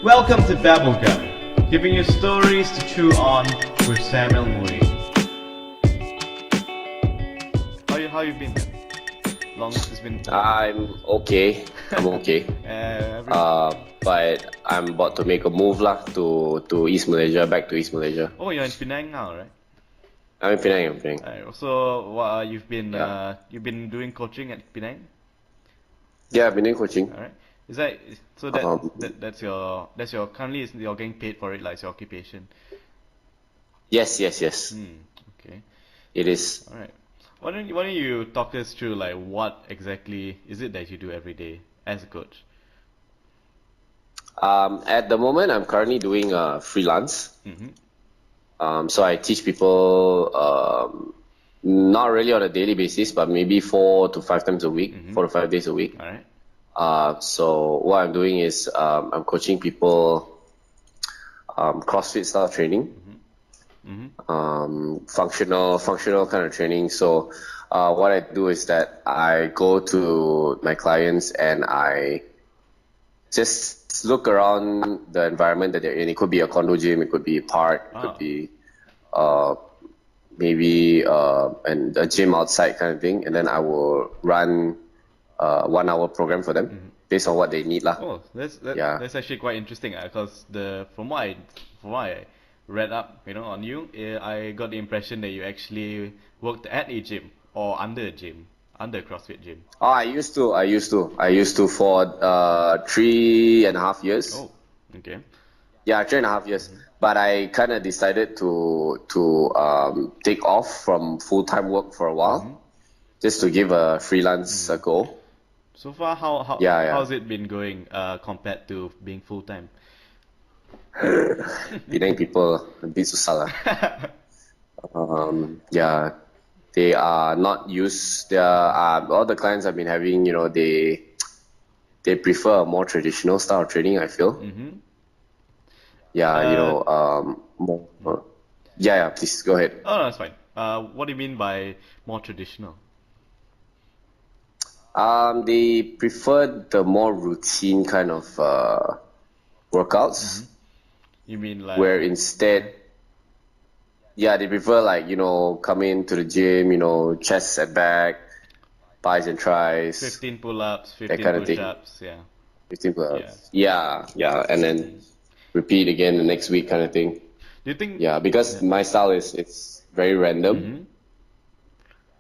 Welcome to Babblegum, giving you stories to chew on with Samuel Mooney. How you been? Long it's been. I'm okay. But I'm about to make a move to East Malaysia, back to East Malaysia. Oh, you're in Penang now, right? I'm in Penang. Alright, so you've been doing coaching at Penang? Yeah, I've been doing coaching. All right. Is that so? That's your currently you're getting paid for it, like it's your occupation. Yes. Okay. It is. All right. Why don't you talk us through like what exactly is it that you do every day as a coach? At the moment, I'm currently doing freelance. Mm-hmm. So I teach people not really on a daily basis, but maybe 4 to 5 times a week, Mm-hmm. 4 to 5 days a week. All right. So what I'm doing is I'm coaching people CrossFit style training, functional kind of training. So what I do is that I go to my clients and I just look around the environment that they're in. It could be a condo gym, it could be a park, it could be maybe and a gym outside kind of thing, and then I will run 1 hour program for them based on what they need lah. Oh, that's actually quite interesting because from what I read up, on you, I got the impression that you actually worked at a gym or under a CrossFit gym. Oh, I used to for 3.5 years. Oh, okay. Yeah, 3.5 years. But I kind of decided to take off from full-time work for a while, just to give a freelance a go. So far, how's it been going compared to being full time? Penang people a bit susah lah. Yeah, they are not used. All the clients I've been having, they prefer a more traditional style of training, I feel. Yeah, more. Yeah, please go ahead. Oh, no, that's fine. What do you mean by more traditional? They prefer the more routine kind of workouts. You mean like where instead, they prefer like, come into the gym, chest at back, bis and tris, 15 pull-ups, 15 kind of thing. push-ups, yeah. 15 pull-ups. Yeah, and then repeat again the next week kind of thing. Do you think? Yeah, because my style it's very random.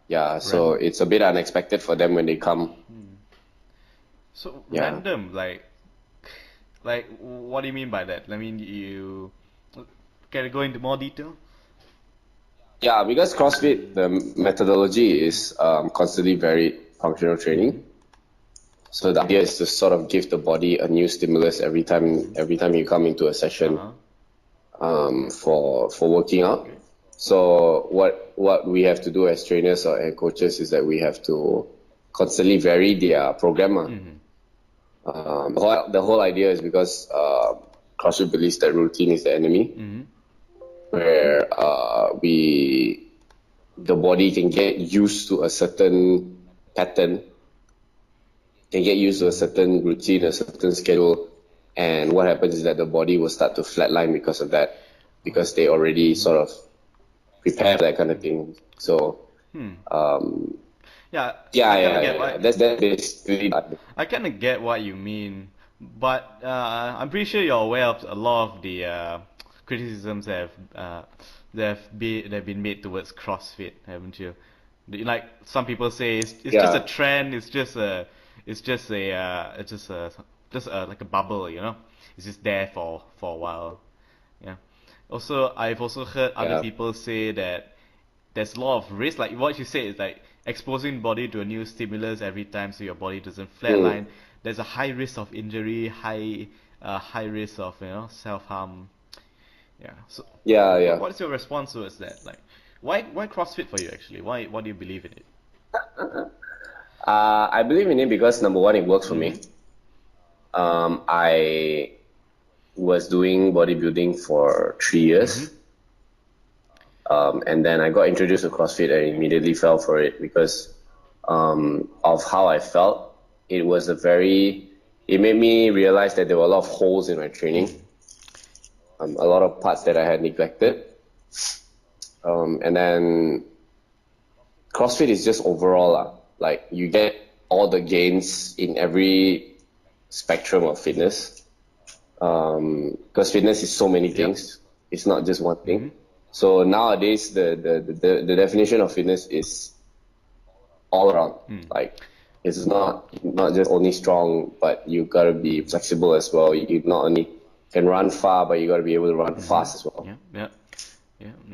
Yeah, so it's a bit unexpected for them when they come. So random, like what do you mean by that? I mean, can you go into more detail? Yeah, because CrossFit, the methodology is constantly varied functional training. So the idea is to sort of give the body a new stimulus every time you come into a session for working out. So what we have to do as trainers or as coaches is that we have to constantly vary their program. The whole idea is because CrossFit believes that routine is the enemy, where the body can get used to a certain pattern, can get used to a certain routine, a certain schedule, and what happens is that the body will start to flatline because of that, because they already sort of prepare for that kind of thing. So that's basically. I kind of get what you mean, but I'm pretty sure you're aware of a lot of the criticisms that have been made towards CrossFit, haven't you? Like some people say it's just a trend, it's just like a bubble, It's just there for a while. Yeah. Also, I've also heard other people say that there's a lot of risk, like what you said is like exposing the body to a new stimulus every time so your body doesn't flatline. There's a high risk of injury, high risk of self-harm. Yeah. So what's your response towards that? Like why CrossFit for you actually? Why do you believe in it? I believe in it because number one, it works for me. I was doing bodybuilding for 3 years. And then I got introduced to CrossFit and immediately fell for it because of how I felt. It was a very it made me realize that there were a lot of holes in my training, a lot of parts that I had neglected. And then CrossFit is just overall, like you get all the gains in every spectrum of fitness. Because fitness is so many things. It's not just one thing. So nowadays, the definition of fitness is all around. Like it's not just only strong, but you gotta be flexible as well. You not only can run far, but you gotta be able to run fast as well.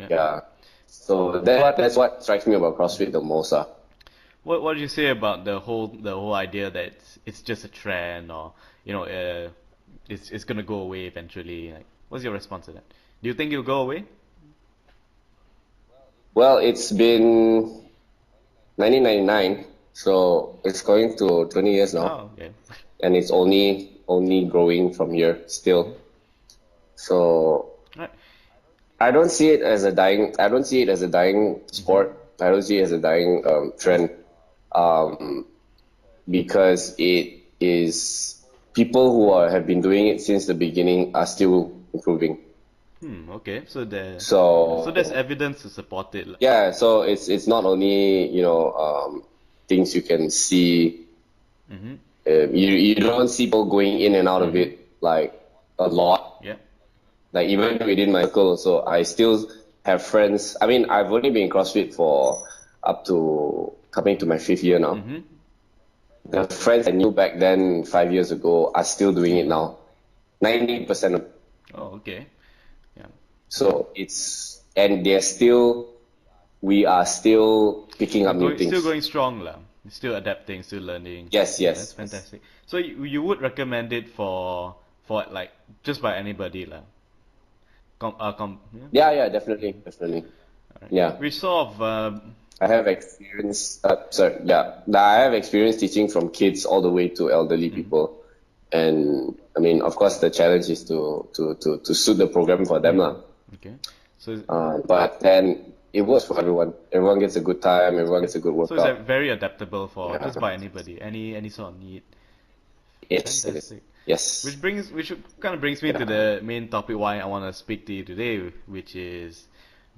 Yeah. So that's what strikes me about CrossFit the most. What do you say about the whole idea that it's just a trend, or it's gonna go away eventually? Like, what's your response to that? Do you think it'll go away? Well, it's been 1999, so it's going to 20 years now. Oh, okay. And it's only growing from here still. So Right. I don't see it as a dying sport. I don't see it as a dying trend, because it is people who have been doing it since the beginning are still improving. Okay. So So there's evidence to support it. yeah, so it's not only things you can see. You don't see people going in and out of it like a lot. Yeah. Like even within my circle, so I still have friends. I mean, I've only been in CrossFit for up to coming to my 5th year now. The friends I knew back then 5 years ago are still doing it now. 90% of. Oh, okay. Yeah. So we are still picking up new things. Still going strong, lah. Still adapting, still learning. Yes. That's fantastic. So you would recommend it for like just by anybody, lah. Yeah, definitely. Right. Yeah. Which sort of I have experience. I have experience teaching from kids all the way to elderly people, and I mean, of course, the challenge is to suit the program for them, lah. Okay. So but then it works for everyone. Everyone gets a good time. Everyone gets a good so it's workout. very adaptable for just by anybody, any sort of need. Yes, it is. Fantastic. Yes. Which kind of brings me to the main topic why I want to speak to you today, which is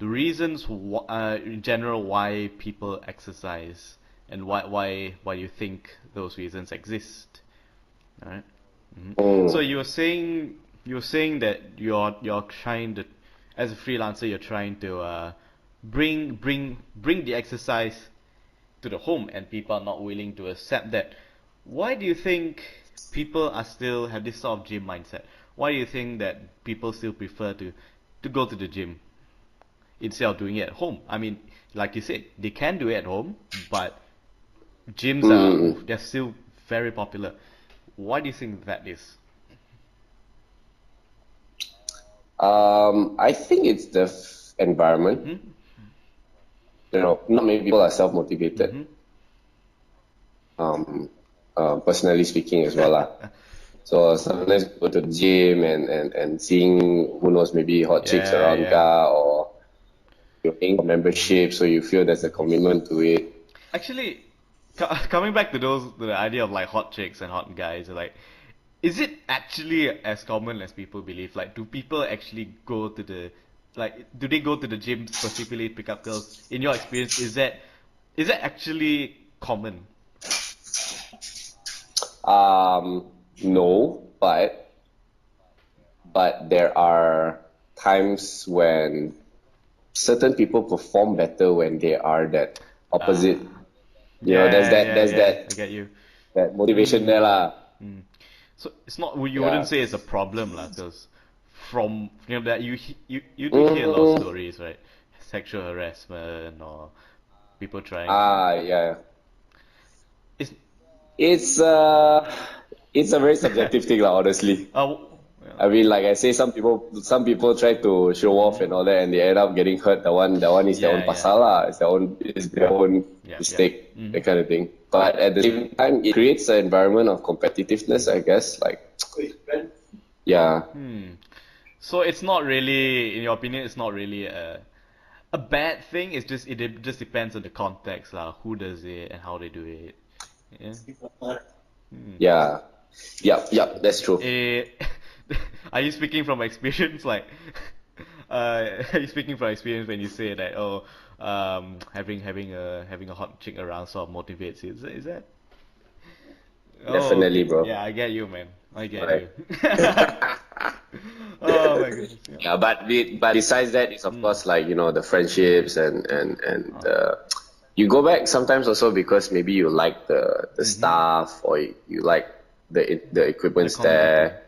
the reasons in general why people exercise and why you think those reasons exist. All right. So you were saying that you're trying to, as a freelancer, you're trying to bring the exercise to the home, and people are not willing to accept that. Why do you think people are still have this sort of gym mindset? Why do you think that people still prefer to go to the gym instead of doing it at home? I mean, like you said, they can do it at home, but gyms they're still very popular. Why do you think that is? I think it's the environment. Not many people are self-motivated. Personally speaking as well, lah. So sometimes go to the gym and seeing, who knows, maybe hot chicks around or you're paying for membership, so you feel there's a commitment to it. Actually, coming back to the idea of like hot chicks and hot guys, like, is it actually as common as people believe? Like, do people actually go to do they go to the gym specifically to pick up girls? In your experience, is that actually common? No, but there are times when certain people perform better when they are that opposite. There's that. I get you. That motivation there, lah. So it's not, you wouldn't say it's a problem, lah, because from that you do hear a lot of stories, right? Sexual harassment or people trying. Yeah. It's a very subjective thing, lah, honestly. I mean, like I say, some people try to show off and all that, and they end up getting hurt. That one is their own pasal, lah. It's their own mistake, that kind of thing. But at the same time, it creates an environment of competitiveness, I guess. Like, yeah. So it's not really, in your opinion, it's not really a bad thing. It just depends on the context, lah. Who does it and how they do it. Yeah. Yeah. Yeah, that's true. Are you speaking from experience? Like, are you speaking from experience when you say that, oh, having a hot chick around sort of motivates you? Is that? Oh, Definitely, okay. bro. Yeah, I get you, man. I get Right. you. Oh my goodness. Yeah. Yeah, but besides that, it's of course like the friendships and you go back sometimes also because maybe you like the Mm-hmm. staff or you like the The equipment's community.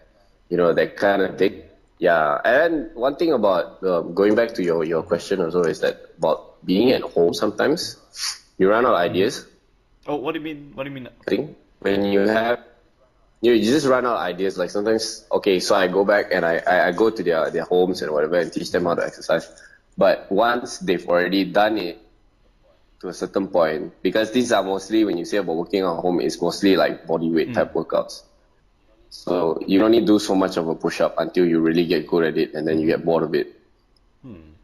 there, that kind of thing. Yeah, and one thing about going back to your question also is that about being at home sometimes you run out of Mm-hmm. ideas. Oh, what do you mean? What do you mean? I think when you just run out of ideas. Like sometimes, okay, so I go back and I go to their homes and whatever and teach them how to exercise. But once they've already done it to a certain point, because these are mostly, when you say about working out at home, it's mostly like body weight Mm. type workouts. So you only do so much of a push up until you really get good at it and then you Mm-hmm. get bored of it. Hmm.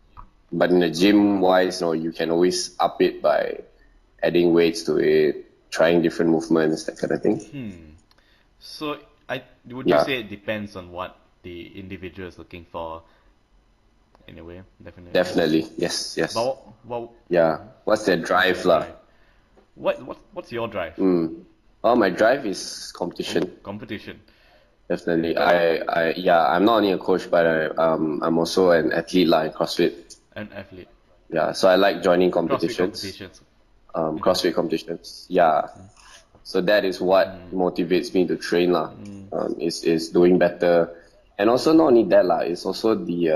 But in the gym wise, you can always up it by adding weights to it, trying different movements, that kind of thing. Hmm. So, would you Yeah, say it depends on what the individual is looking for in a way? Definitely. definitely. Yes, But yes. what Yeah. What's their what's their drive lah? drive? What's your drive? Oh, my drive is competition. Competition. Definitely. Yeah, I'm not only a coach, but I'm also an athlete lah in CrossFit. An athlete. Yeah, so I like joining CrossFit competitions, competitions. Okay. CrossFit competitions. Yeah, so that is what motivates me to train lah. Is doing better, and also not only that lah. It's also the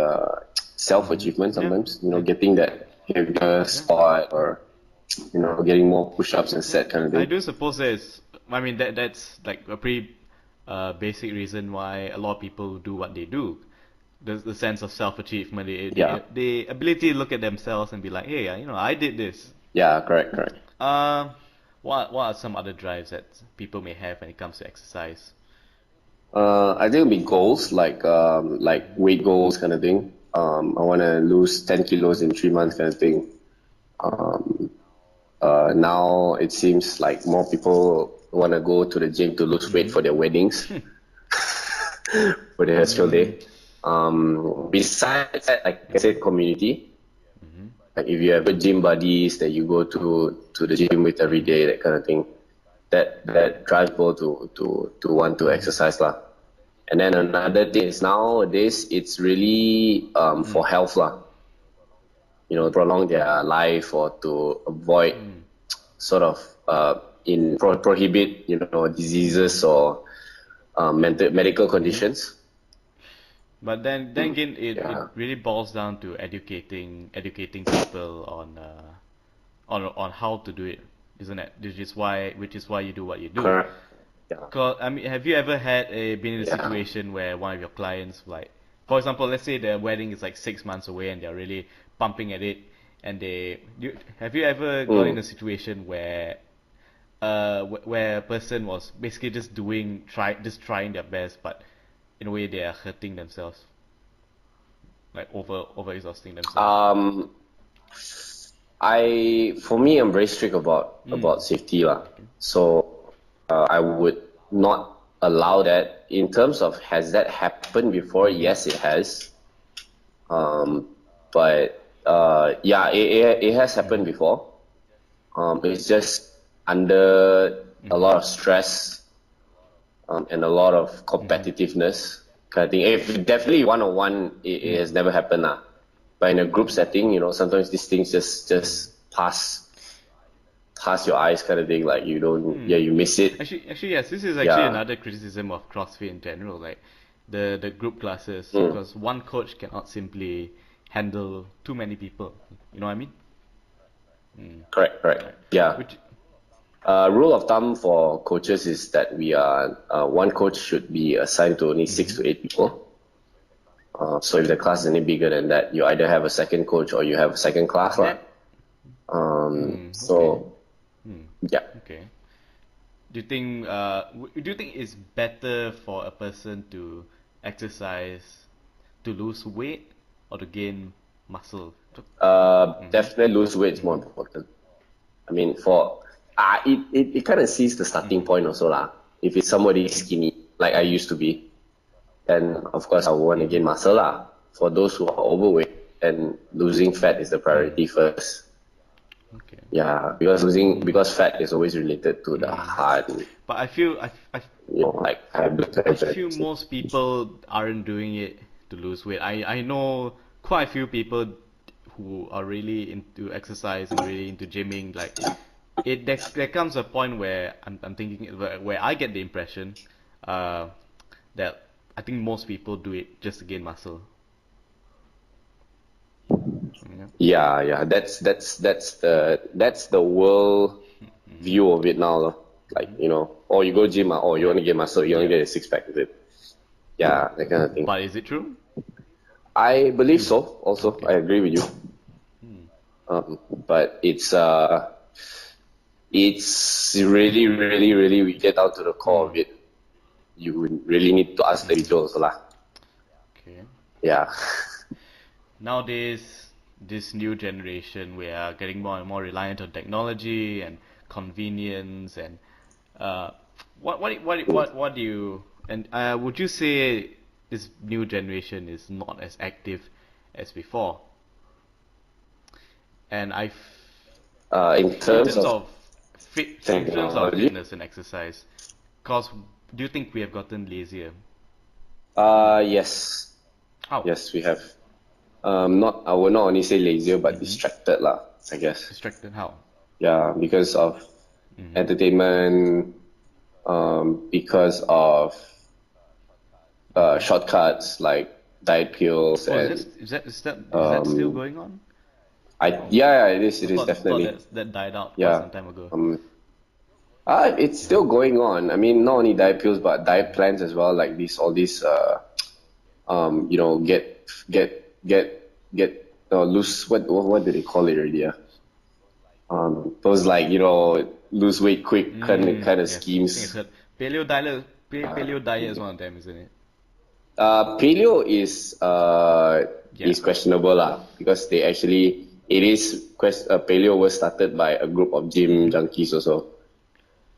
self achievement Yeah. sometimes. Yeah. Getting that heavier Yeah. spot or getting more push-ups and Yeah. set kind of I thing. do suppose there's. I mean, that's like a pretty basic reason why a lot of people do what they do. The sense of self-achievement, Yeah, the ability to look at themselves and be like, hey, I did this. yeah, correct. Um, what are some other drives that people may have when it comes to exercise? I think it'll be goals like weight goals kind of thing. I want to lose 10 kilos in 3 months kind of thing. Um, Now it seems like more people want to go to the gym to lose weight Mm-hmm. for their weddings, for their special day. Besides that, like I said, community. Like if you have a gym buddies that you go to the gym with every day, that kind of thing, that drives people to want to exercise lah. And then another thing is nowadays it's really for health lah. Prolong their life or to avoid sort of prohibit diseases or medical conditions. But then again, it Yeah, really boils down to educating people on how to do it, isn't it? Which is why you do what you do. correct. Yeah, Cause I mean, have you ever been in a yeah. situation where one of your clients, like, for example, let's say their wedding is like 6 months away and they're really pumping at it, and have you ever got in a situation where where a person was basically just trying their best, but in a way they are hurting themselves, like over exhausting themselves. Um, for me, I'm very strict about safety lah. Okay. So I would not allow that. In terms of has that happened before? Yes, it has. But yeah, it has happened before. It's just under a lot of stress and a lot of competitiveness kind of thing. If definitely one on one, it has never happened lah. But in a group setting, sometimes these things just pass your eyes kind of thing. Like you don't, yeah, you miss it. Actually, yes. This is actually Yeah. another criticism of CrossFit in general, like the group classes, Mm. because one coach cannot simply handle too many people. You know what I mean? Correct. Right. Yeah. Which Rule of thumb for coaches is that we are one coach should be assigned to only 6 to 8 people. So if the class is any bigger than that, you either have a second coach or you have a second class lah. that So yeah. okay. Do you think it's better for a person to exercise to lose weight or to gain muscle? Definitely lose weight is more important. I mean, it kind of sees the starting point also lah. if it's somebody skinny, like I used to be, then of course I would want to gain muscle lah. For those who are overweight, and losing fat is the priority first. Okay. Yeah, because fat is always related to the heart. But I feel Like high blood I pressure. feel most people aren't doing it to lose weight. I know quite a few people who are really into exercise and really into gymming. Like there comes a point where I'm thinking where I get the impression that I think most people do it just to gain muscle. Yeah. That's the world view of it now, lor. Like, oh, you go gym, oh, you want to get muscle, you want to get a six pack with it. Yeah, that kind of thing. But is it true? I believe so. Also, I agree with you. But it's really, really, really, we get down to the core of it. You really need to ask the individual also lah. Okay. Yeah. Nowadays, this new generation, we are getting more and more reliant on technology and convenience and what do you would you say this new generation is not as active as before? And In terms of fitness and exercise, cause do you think we have gotten lazier? Yes. How? Yes, we have. I will not only say lazier, but distracted lah, I guess. Distracted how? Yeah, because of entertainment, because of shortcuts like diet pills and Is that still going on? Yeah, it is definitely. That died out Yeah. some time ago. It's still going on. I mean, not only diet pills, but diet plans as well. Like lose what do they call it already? Those like lose weight quick kind of schemes. Paleo diet is one of them, isn't it? Paleo is questionable lah, because paleo was started by a group of gym junkies also.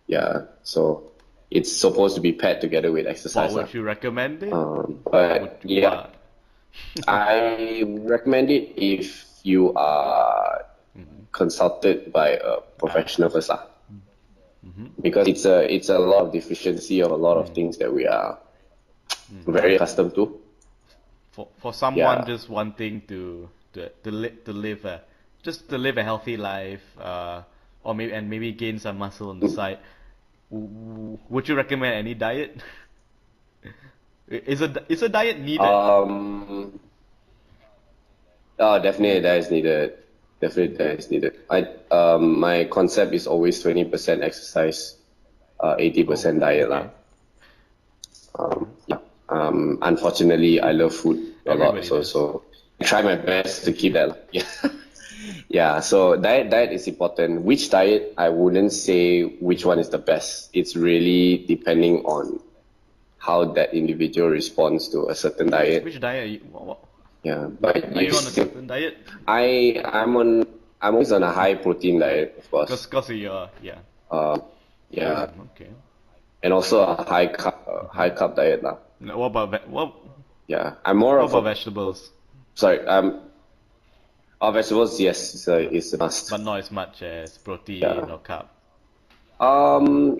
Yeah, so it's supposed to be paired together with exercise. Would you recommend it? I recommend it if you are consulted by a professional first lah. Because it's a lot of deficiency of a lot of things that we are very accustomed to. For someone just wanting to live a healthy life, or maybe gain some muscle on the side, would you recommend any diet? Is a diet needed? Definitely that is needed. My concept is always 20% exercise, 80% diet lah. Unfortunately, I love food a lot, so I try my best to keep that. Yeah. So diet is important. Which diet? I wouldn't say which one is the best. It's really depending on how that individual responds to a certain diet. Which diet? What? Yeah, but are you on a certain diet? I'm always on a high protein diet, of course. Because of your Yeah. Okay. And also a high carb diet lah. What about Yeah, I'm more of vegetables? Sorry, vegetables, yes, it's a must. But not as much as protein or carb.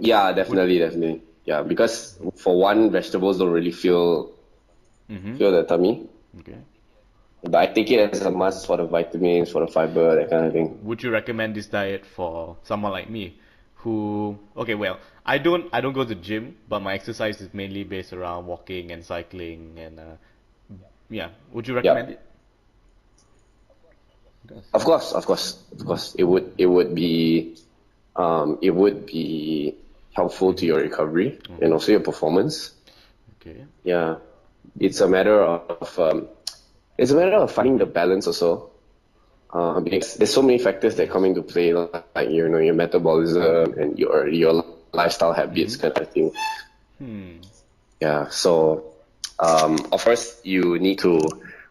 Yeah, definitely. Yeah, because for one, vegetables don't really fill the tummy. Okay. But I take it as a must for the vitamins, for the fiber, that kind of thing. Would you recommend this diet for someone like me, who I don't go to the gym, but my exercise is mainly based around walking and cycling, and would you recommend it? Of course. It would be helpful to your recovery and also your performance. Okay. Yeah, it's a matter of finding the balance also. Because there's so many factors that come into play, like your metabolism and your lifestyle habits, kind of thing. Yeah. So, of course, you need to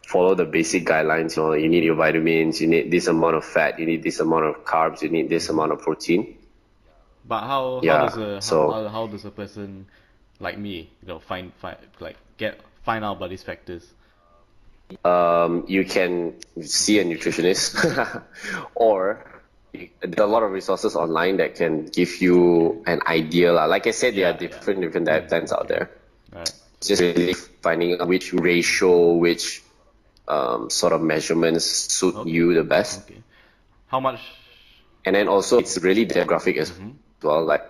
follow the basic guidelines. You need your vitamins. You need this amount of fat. You need this amount of carbs. You need this amount of protein. But how Yeah. does a So how does a person like me, find find out about these factors? you can see a nutritionist, or there are a lot of resources online that can give you an idea lah. Like I said, there are Yeah, yeah. different diet plans out Okay. there. Alright. It's just really finding out which ratio, which sort of measurements suit Okay. you the best. Okay. How much? And then also it's really demographic as well. Like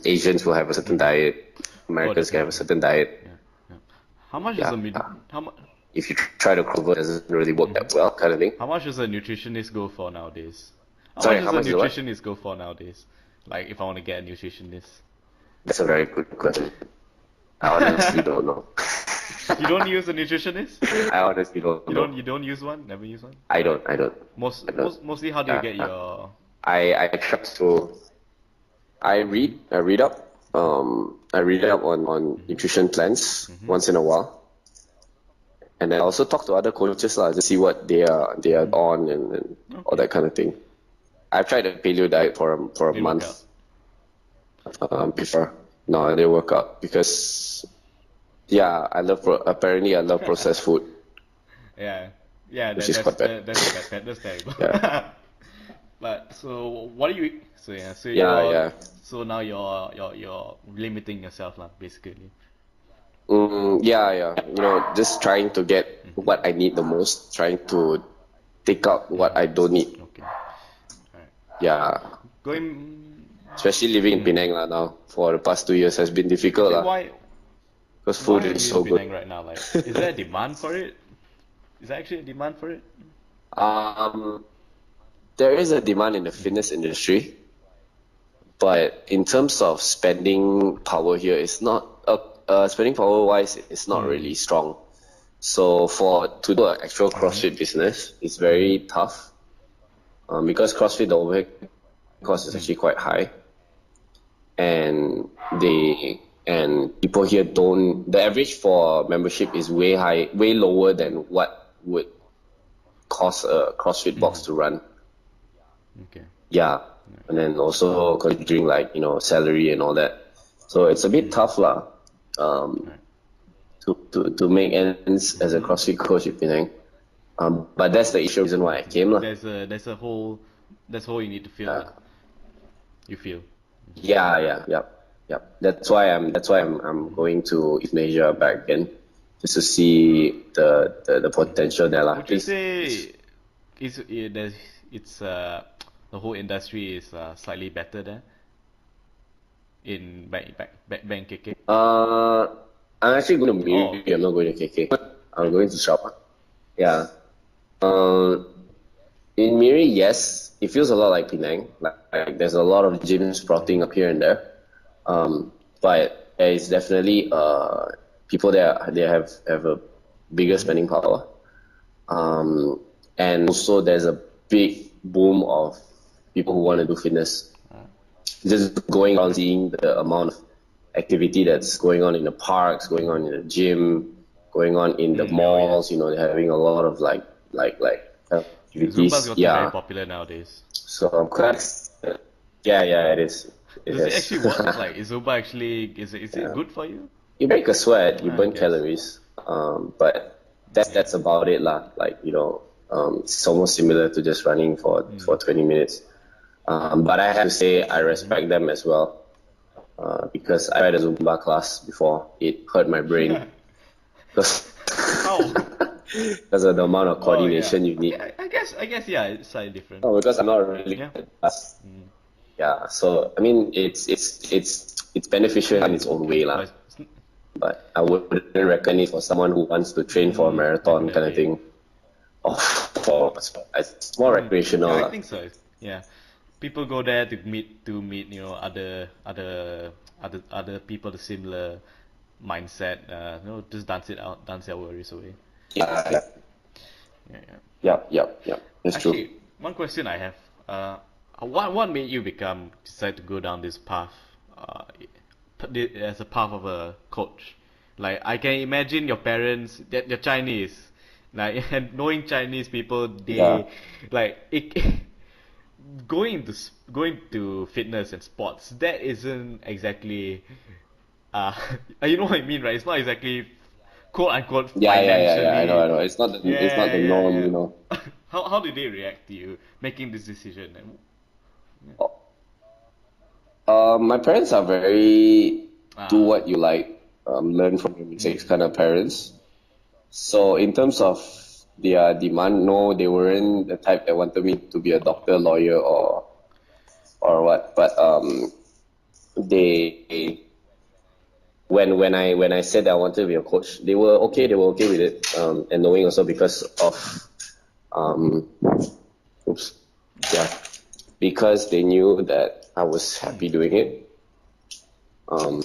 Asians will have a certain diet, Oh, Americans can have a definitely. certain diet. Yeah. Yeah. How much is Yeah. a how much? If you try to cover, it doesn't really work that well, kind of thing. How much does a nutritionist go for nowadays? How much Sorry, does how a much is what? nutritionist go for nowadays? Like if I want to get a nutritionist. That's a very good question. I honestly don't know. You don't use a nutritionist? I honestly don't know. You don't use one? Never use one? I don't. Mostly how do you Yeah. get your I try to. I read up. I read up on nutrition plans once in a while, and then I also talk to other coaches lah to see what they are on and all that kind of thing. I've tried a paleo diet for a didn't work month before. No, it didn't work out because apparently I love processed food. Yeah. Yeah, Which is quite bad. That's terrible. Yeah. But so what do you so yeah, so Yeah, you're yeah. so now you're limiting yourself lah, basically. Yeah. Just trying to get what I need the most, trying to take out what I don't need. Okay. Alright. Yeah. Going Especially living in Penang lah now for the past 2 years has been difficult lah why because food are is you so in good. Penang right now? Like, is there a demand for it? Is there actually a demand for it? There is a demand in the fitness industry, but in terms of spending power here, it's not spending power wise, it's not really strong. So to do an actual CrossFit business, it's very tough because CrossFit the overhead cost is actually quite high, and people here don't. The average for membership is way lower than what would cost a CrossFit box to run. Okay. Yeah, and then also considering salary and all that, so it's a bit tough lah. To make ends as a CrossFit coach in Penang. But that's the issue reason why I came lah. There's a hole you need to fill. Yeah. You feel. Yep. That's why I'm going to East Asia back again, just to see the potential there lah. Would you say it's the whole industry is slightly better there in back KK? I'm actually going to Miri. I'm not going to KK. I'm going to Shop. Yeah. In Miri, yes, it feels a lot like Penang. Like there's a lot of gyms sprouting up here and there. But there is definitely people there. They have a bigger spending power. And also there's a big boom of people who want to do fitness. Just going on seeing the amount of activity that's going on in the parks, going on in the gym, going on in the malls. They're having a lot of like activities. Zumba's gotten very popular nowadays. So I'm quite excited. Yeah, it is. Does it actually work? Like, is Zumba actually is it good for you? You break a sweat, you burn calories, but that's about it lah. Like it's almost similar to just running for 20 minutes. But I have to say I respect them as well, because I had a Zumba class before. It hurt my brain because of the amount of coordination you need. Yeah, I guess yeah, it's slightly different. No, because I'm not really good at class. Yeah, so I mean it's beneficial in its own way lah. But I wouldn't recommend it for someone who wants to train for a marathon kind of thing. It's more recreational. Yeah, I think so. Yeah, people go there to meet other people with similar mindset. Just dance their worries away. Yeah. That's Actually, true. one question I have. What made you decide to go down this path, as a path of a coach? Like, I can imagine your parents, they're Chinese, like, and knowing Chinese people, they like it. going to fitness and sports, that isn't exactly uh you know what I mean, right? It's not exactly quote unquote Yeah. financially. I know. It's not Yeah, the yeah, norm, yeah. you know. How did they react to you making this decision? And My parents are very do ah, what you like, learn from your mistakes mm, kind of parents. So in terms of their demand, no, they weren't the type that wanted me to be a doctor, lawyer, or what. But they when I said that I wanted to be a coach, they were okay. They were okay with it, and knowing also because of um, oops, yeah, because they knew that I was mm. happy doing it. And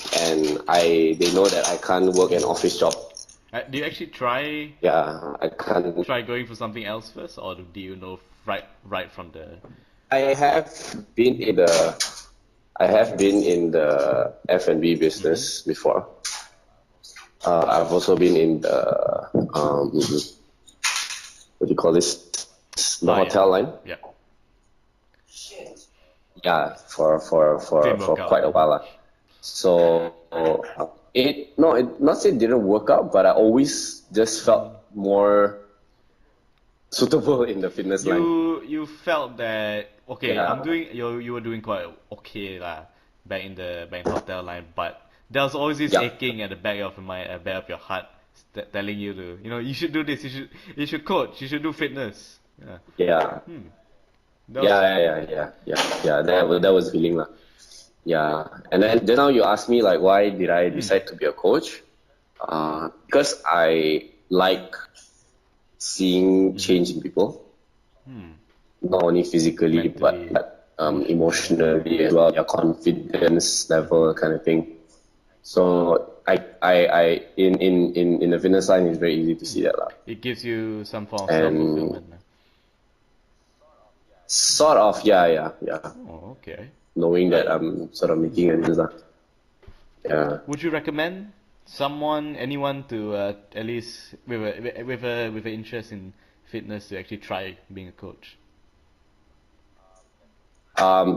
they know that I can't work an office job. Do you actually try Yeah, I can't. try going for something else first, or do you know right from the? I have been in the I have been in the F&B Mm-hmm. business before. I've also been in the what do you call this? The Oh yeah, hotel line. yeah. Yeah, Didn't for work out. quite a while. So it not say it didn't work out, but I always just felt Mm. more suitable in the fitness line. You felt that okay, I'm Yeah, doing you were doing quite okay lah back in the hotel line, but there was always this yeah, aching at the back of back of your heart telling you to you should do this, you should coach, you should do fitness. Yeah. yeah, Hmm. That was yeah. That was feeling lah. Yeah, and then just now you asked me like why did I hmm. decide to be a coach? Because I like seeing Mm-hmm. change in people, Hmm. not only physically Mentally, but emotionally. emotionally as well, their confidence Mm-hmm. level kind of thing. So I in the fitness line it's very easy to Hmm. see that lah. It gives you some form of self And fulfillment. sort of yeah, Oh, okay. knowing that I'm sort of making a difference lah. Yeah. Would you recommend anyone to at least with an interest in fitness to actually try being a coach?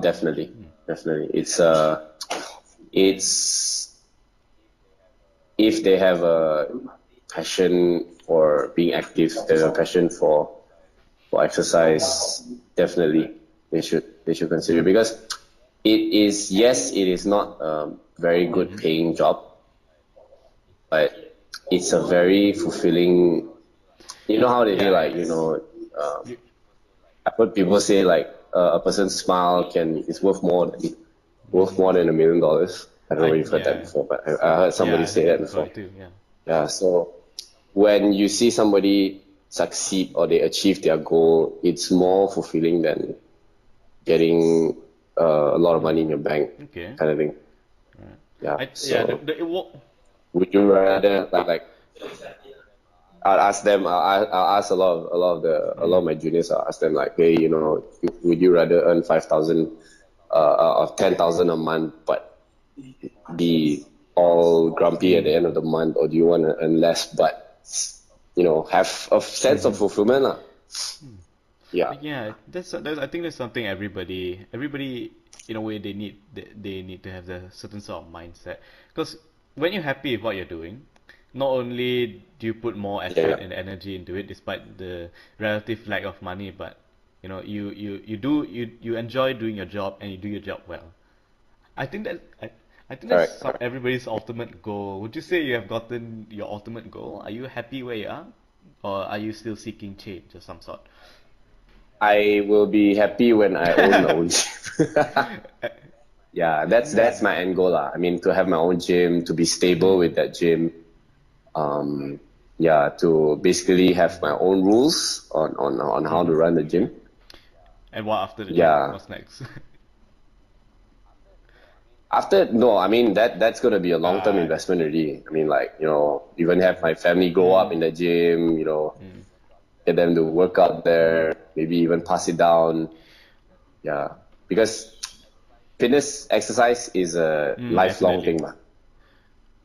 Definitely, Hmm. definitely. It's if they have a passion for being active, there's a passion for exercise, definitely they should consider it because it is yes, it is not a very good Mm-hmm. paying job, but it's a very fulfilling. You know how they say Yeah, like um, you, I've heard people say like a person's smile can is worth more than $1 million. I don't know if you've heard that yeah, before, but I heard yeah. somebody I heard say that that before before. too. Yeah. Yeah, so when you see somebody succeed or they achieve their goal, it's more fulfilling than getting a lot of money in your bank, Okay. kind of thing. Right. Yeah. Yeah. So It will. would you rather like I'll ask them. I'll ask a lot of my juniors. I'll ask them like, hey, would you rather earn 5,000 or 10,000 a month, but be all grumpy at the Mm. end of the month, or do you want to earn less but have a sense of Mm-hmm. fulfillment, lah? Yeah, Yeah, that's I think that's something everybody in a way they need to have the certain sort of mindset because when you're happy with what you're doing, not only do you put more yeah, effort and energy into it despite the relative lack of money, but you enjoy doing your job and you do your job well. I think that I think that's correct, correct. everybody's ultimate goal. Would you say you have gotten your ultimate goal? Are you happy where you are, or are you still seeking change of some sort? I will be happy when I own my own gym. Yeah, that's Hmm. my end goal, lah. I mean, to have my own gym, to be stable Hmm. with that gym. Um, yeah, to basically have my own rules on how to Hmm. run the Okay. gym. And what after the gym? Yeah. What's next? After no, I mean that's gonna be a long-term uh, investment already. I mean, like, even have my family grow up in mm, the gym, mm. get them to work out there, maybe even pass it down. Yeah. Because fitness exercise is a lifelong Definitely. thing, ma.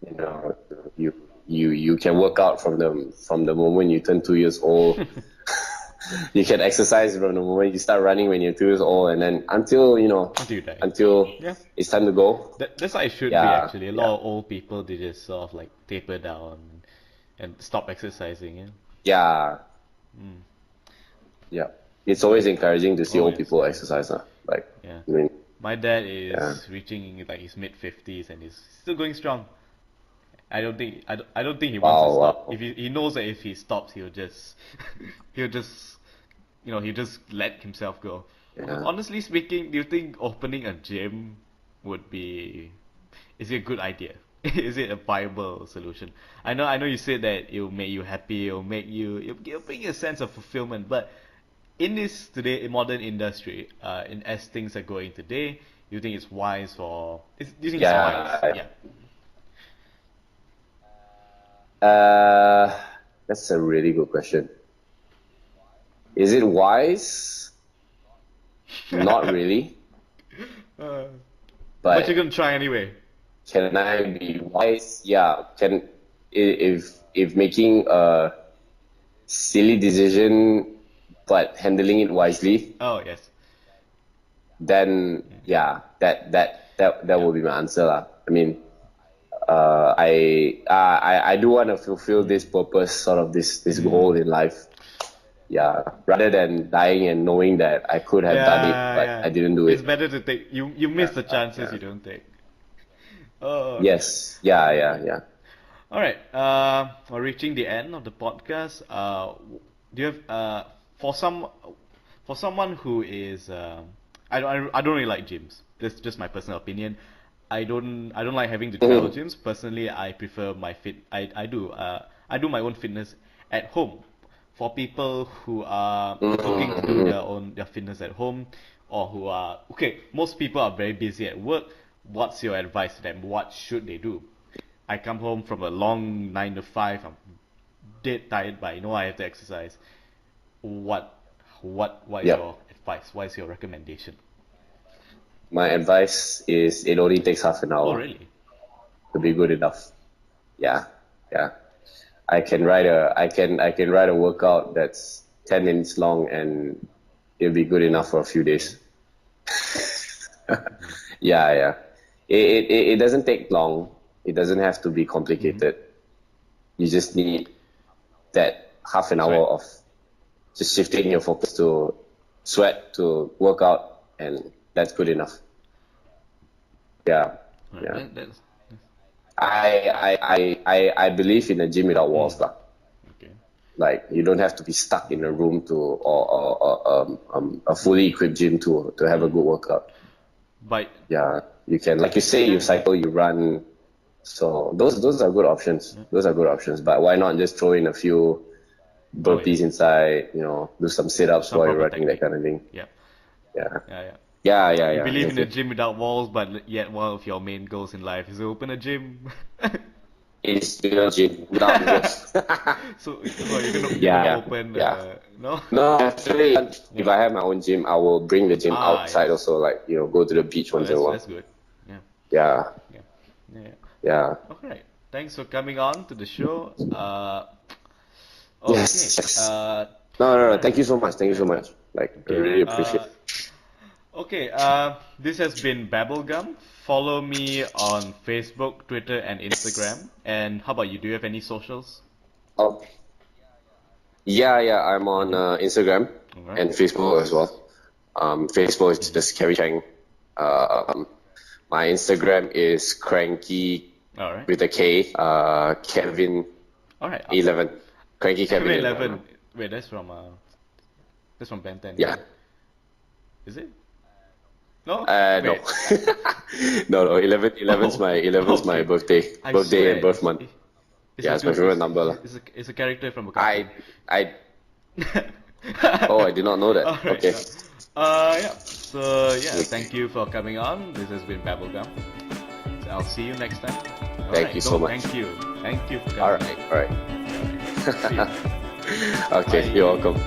You know, you you can work out from the moment you turn 2 years old You can exercise from the moment you start running when you're 2 years old, and then until Until you die. until Yeah. it's time to go. That's how it should be Yeah, actually. A lot of old people, they just sort of like taper down and stop exercising. Yeah. Yeah, yeah. It's always encouraging to see old Always, people yeah. exercise. Like, Yeah. I mean, My dad is Yeah. reaching like his mid-50s and he's still going strong. I don't think he Wow, wants to stop. wow. If he knows that if he stops, he'll just he'll just he'll just let himself go. Yeah. Honestly speaking, do you think opening a gym would be is it a good idea? Is it a viable solution? I know you said that it'll make you happy, it'll bring you a sense of fulfillment, but in this today modern industry, as things are going today, you think it's wise do you think it's wise? Yeah. That's a really good question. Is it wise? Not really. But But you're gonna try anyway. can I be wise? Yeah. If making a silly decision but handling it wisely, Oh yes. then yeah, that will be my answer lah. I mean, I do want to fulfill this purpose, sort of this goal in life. Yeah, rather than dying and knowing that I could have done it, but I didn't do It's it. better to take you miss the chances you don't take. Oh. Yes. Yeah. All right. We're reaching the end of the podcast. Do you have for someone who is I don't really like gyms. This is just my personal opinion. I don't like having to travel gyms. Personally, I prefer I do my own fitness at home. For people who are looking to do their fitness at home, or who are most people are very busy at work. What's your advice to them? What should they do? I come home from a long 9 to 5. I'm dead tired, but I know I have to exercise. What is your advice? What is your recommendation? My advice is it only takes half an hour Oh really? to be good enough. Yeah. I can write a workout that's 10 minutes long and it'll be good enough for a few days. Yeah. It doesn't take long. It doesn't have to be complicated. You just need that half an hour of just shifting your focus to sweat to workout, and that's good enough. Yeah. That's I believe in a gym without walls lah. okay. Like you don't have to be stuck in a room or a fully equipped gym to have a good workout. But Yeah, you can, like you say, you cycle, you run. So those are good options. Those are good options. But why not just throw in a few burpees inside? Do some sit-ups Some while you're proper running, that kind of thing. yeah. Yeah. You believe in a That's it. gym without walls, but yet one of your main goals in life is to open a gym. It's your gym without walls. So you're gonna Yeah, open yeah. no? No, actually, if I have my own gym, I will bring the gym outside yes. also, like, go to the beach once in a while. That's good. Yeah. Yeah. Alright. Thanks for coming on to the show. Okay. Yes. No. Thank you so much. Like, I really appreciate it. Okay, this has been Babblegum. Follow me on Facebook, Twitter, and Instagram. And how about you? Do you have any socials? Oh. Yeah. I'm on Instagram Alright. and Facebook as well. Facebook is just Kevin Chang. My Instagram is cranky Alright. with a K. Kevin Alright. 11. Cranky Kevin 11. Wait, that's from Ben 10. Yeah. Is it? No. No. Wait. No. 11's my birthday I and swear, birth month. Yeah, it's my favorite number lah. It's a character from a cartoon. I I did not know that. Alright, Okay. yeah. So thank you for coming on. This has been Babblegum. So I'll see you next time. Thank you so much. Thank you for coming. All right. See you. Okay, Bye. you're welcome.